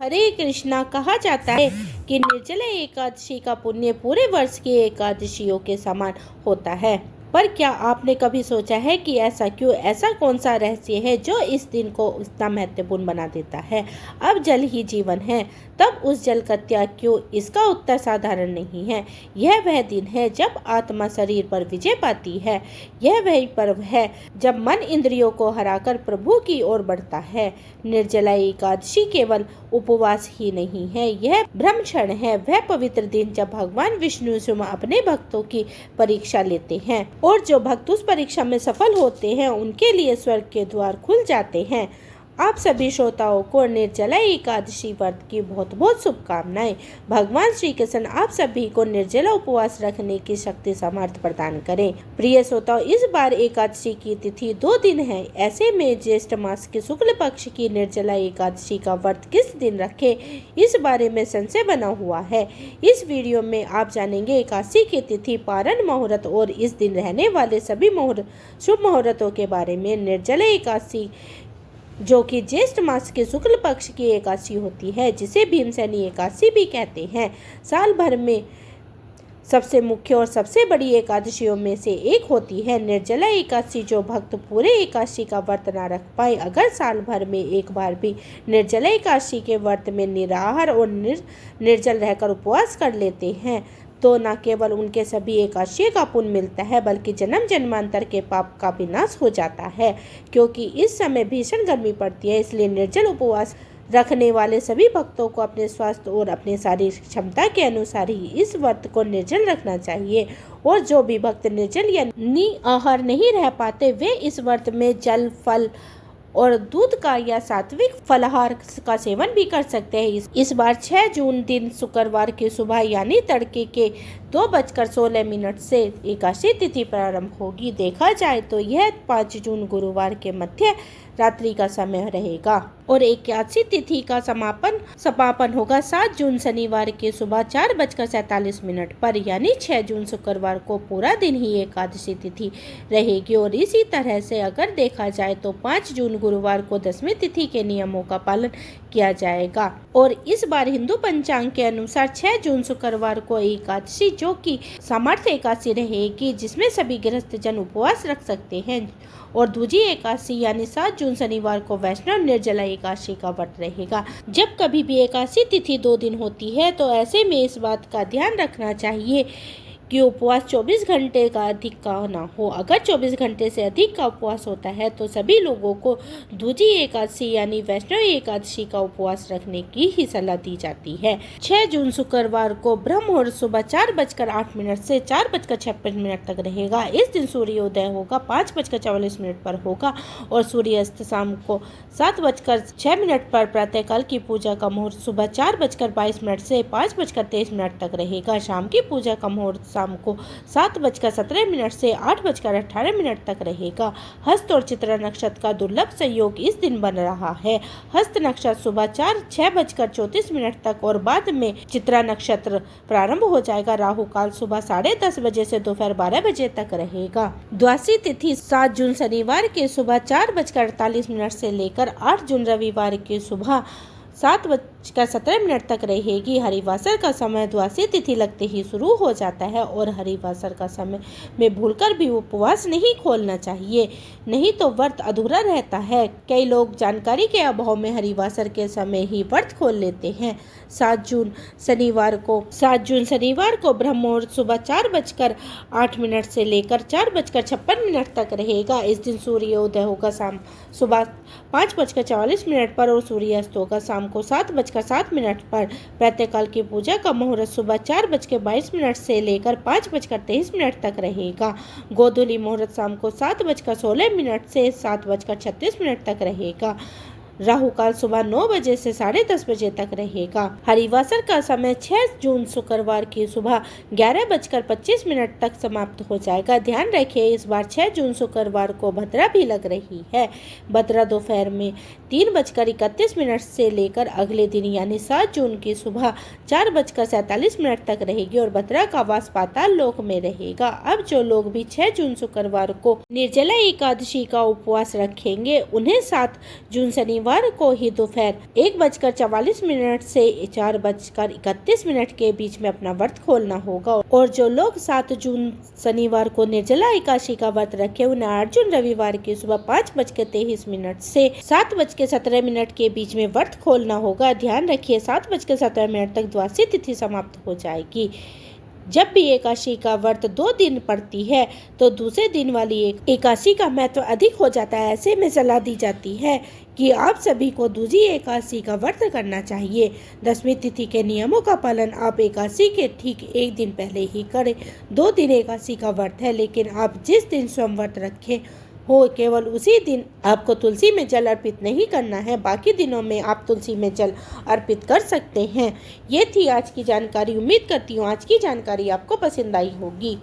हरे कृष्णा कहा जाता है कि निर्जला एकादशी का पुण्य पूरे वर्ष की एकादशियों के समान होता है। पर क्या आपने कभी सोचा है कि ऐसा क्यों? ऐसा कौन सा रहस्य है जो इस दिन को इतना महत्वपूर्ण बना देता है? अब जल ही जीवन है, तब उस जल का त्याग क्यों? इसका उत्तर साधारण नहीं है। यह वह दिन है जब आत्मा शरीर पर विजय पाती है। यह वही पर्व है जब मन इंद्रियों को हराकर प्रभु की ओर बढ़ता है। निर्जला एकादशी केवल उपवास ही नहीं है, यह ब्रह्मचर्य है। वह पवित्र दिन जब भगवान विष्णु स्वयं अपने भक्तों की परीक्षा लेते हैं और जो भक्त उस परीक्षा में सफल होते हैं उनके लिए स्वर्ग के द्वार खुल जाते हैं। आप सभी श्रोताओं को निर्जला एकादशी व्रत की बहुत बहुत शुभकामनाएं। भगवान श्री कृष्ण आप सभी को निर्जला उपवास रखने की शक्ति सामर्थ्य प्रदान करें। प्रिय श्रोताओं, इस बार एकादशी की तिथि 2 दिन है। ऐसे में ज्येष्ठ मास के शुक्ल पक्ष की निर्जला एकादशी का व्रत किस दिन रखें, इस बारे में संशय बना हुआ है। इस वीडियो में आप जानेंगे एकादशी की तिथि, पारण मुहूर्त और इस दिन रहने वाले सभी शुभ मुहूर्तों के बारे में। निर्जला एकादशी जो कि ज्येष्ठ मास के शुक्ल पक्ष की एकादशी होती है, जिसे भीमसेनी एकादशी भी कहते हैं, साल भर में सबसे मुख्य और सबसे बड़ी एकादशियों में से एक होती है। निर्जला एकादशी जो भक्त पूरे एकादशी का व्रत न रख पाए, अगर साल भर में एक बार भी निर्जला एकादशी के व्रत में निराहार और निर्जल रहकर उपवास कर लेते हैं, तो न केवल उनके सभी एकादशी का पुण्य मिलता है, बल्कि जन्म जन्मांतर के पाप का विनाश हो जाता है। क्योंकि इस समय भीषण गर्मी पड़ती है, इसलिए निर्जल उपवास रखने वाले सभी भक्तों को अपने स्वास्थ्य और अपनी शारीरिक क्षमता के अनुसार ही इस व्रत को निर्जल रखना चाहिए। और जो भी भक्त निर्जल या निराहार नहीं रह पाते, वे इस व्रत में जल, फल और दूध का या सात्विक फलाहार का सेवन भी कर सकते हैं। इस बार 6 जून दिन शुक्रवार की सुबह यानी तड़के के 2:16 से एकादशी तिथि प्रारंभ होगी। देखा जाए तो यह 5 जून गुरुवार के मध्य रात्रि का समय रहेगा और एकादशी तिथि का समापन होगा 7 जून शनिवार की सुबह 4:47 पर, यानी 6 जून शुक्रवार को पूरा दिन ही एकादशी तिथि रहेगी। और इसी तरह से अगर देखा जाए तो 5 जून गुरुवार को 10वीं तिथि के नियमों का पालन किया जाएगा। और इस बार हिंदू पंचांग के अनुसार 6 जून शुक्रवार को एकादशी जो कि सामर्थ्य एकादशी रहेगी, जिसमें सभी गृहस्थ जन उपवास रख सकते हैं। और दूजी एकादशी यानी 7 जून शनिवार को वैष्णव निर्जला एकादशी का व्रत रहेगा। जब कभी भी एकादशी तिथि 2 दिन होती है तो ऐसे में इस बात का ध्यान रखना चाहिए कि उपवास 24 घंटे का अधिक का ना हो। अगर 24 घंटे से अधिक का उपवास होता है तो सभी लोगों को दूजी एकादशी यानी वैष्णव एकादशी का उपवास रखने की ही सलाह दी जाती है। 6 जून शुक्रवार को ब्रह्म मुहूर्त सुबह 4:08 से 4:56 तक रहेगा। इस दिन सूर्योदय होगा 5:44 पर होगा और सूर्यास्त शाम को 7:06 पर। प्रातःकाल की पूजा का मुहूर्त सुबह 4:22 से 5:23 तक रहेगा। शाम की पूजा का मुहूर्त शाम को 7:17 से 8:18 तक रहेगा। हस्त और चित्रा नक्षत्र का दुर्लभ संयोग इस दिन बन रहा है। हस्त नक्षत्र सुबह 6:34 तक और बाद में चित्रा नक्षत्र प्रारंभ हो जाएगा। राहु काल सुबह 10:30 बजे से दोपहर 12 बजे तक रहेगा। द्वादशी तिथि 7 जून शनिवार के सुबह 4:48 से लेकर 8 जून रविवार की सुबह 7:17 तक रहेगी। हरिवासर का समय द्वादशी तिथि लगते ही शुरू हो जाता है और हरिवासर का समय में भूलकर भी उपवास नहीं खोलना चाहिए, नहीं तो व्रत अधूरा रहता है। कई लोग जानकारी के अभाव में हरिवासर के समय ही व्रत खोल लेते हैं। 7 जून शनिवार को ब्रह्म मुहूर्त सुबह 4:08 से लेकर 4:56 तक रहेगा। इस दिन सूर्योदय होगा सुबह 5:44 पर और सूर्यास्त होगा शाम को 7:07 पर। प्रातःकाल की पूजा का मुहूर्त सुबह 4:22 से लेकर 5:23 तक रहेगा। गोधूली मुहूर्त शाम को 7:16 से 7:36 तक रहेगा। राहु काल सुबह 9 बजे से 10:30 बजे तक रहेगा। हरिवासर का समय 6 जून शुक्रवार की सुबह 11:25 तक समाप्त हो जाएगा। ध्यान रखिए इस बार 6 जून शुक्रवार को भद्रा भी लग रही है। भद्रा दोपहर में 3:31 से लेकर अगले दिन यानी 7 जून की सुबह 4:47 तक रहेगी और भद्रा का वास पाताल लोक में रहेगा। अब जो लोग भी 6 जून शुक्रवार को निर्जला एकादशी का उपवास रखेंगे, उन्हें 7 जून शनिवार शनिवार को ही दोपहर 1:44 से 4:31 के बीच में अपना व्रत खोलना होगा। और जो लोग 7 जून शनिवार को निर्जला एकादशी का व्रत रखे, उन्हें 8 जून रविवार की सुबह 5:23 से 7:17 के बीच में व्रत खोलना होगा। ध्यान रखिए, 7:17 तक द्वादशी तिथि समाप्त हो जाएगी। जब भी एकादशी का व्रत 2 दिन पड़ती है तो दूसरे दिन वाली एकादशी का महत्व अधिक हो जाता है। ऐसे में सलाह दी जाती है कि आप सभी को दूसरी एकादशी का व्रत करना चाहिए। 10वीं तिथि के नियमों का पालन आप एकादशी के ठीक 1 दिन पहले ही करें। 2 दिन एकादशी का व्रत है, लेकिन आप जिस दिन स्वयं व्रत रखें हो, केवल उसी दिन आपको तुलसी में जल अर्पित नहीं करना है। बाकी दिनों में आप तुलसी में जल अर्पित कर सकते हैं। ये थी आज की जानकारी। उम्मीद करती हूँ आज की जानकारी आपको पसंद आई होगी।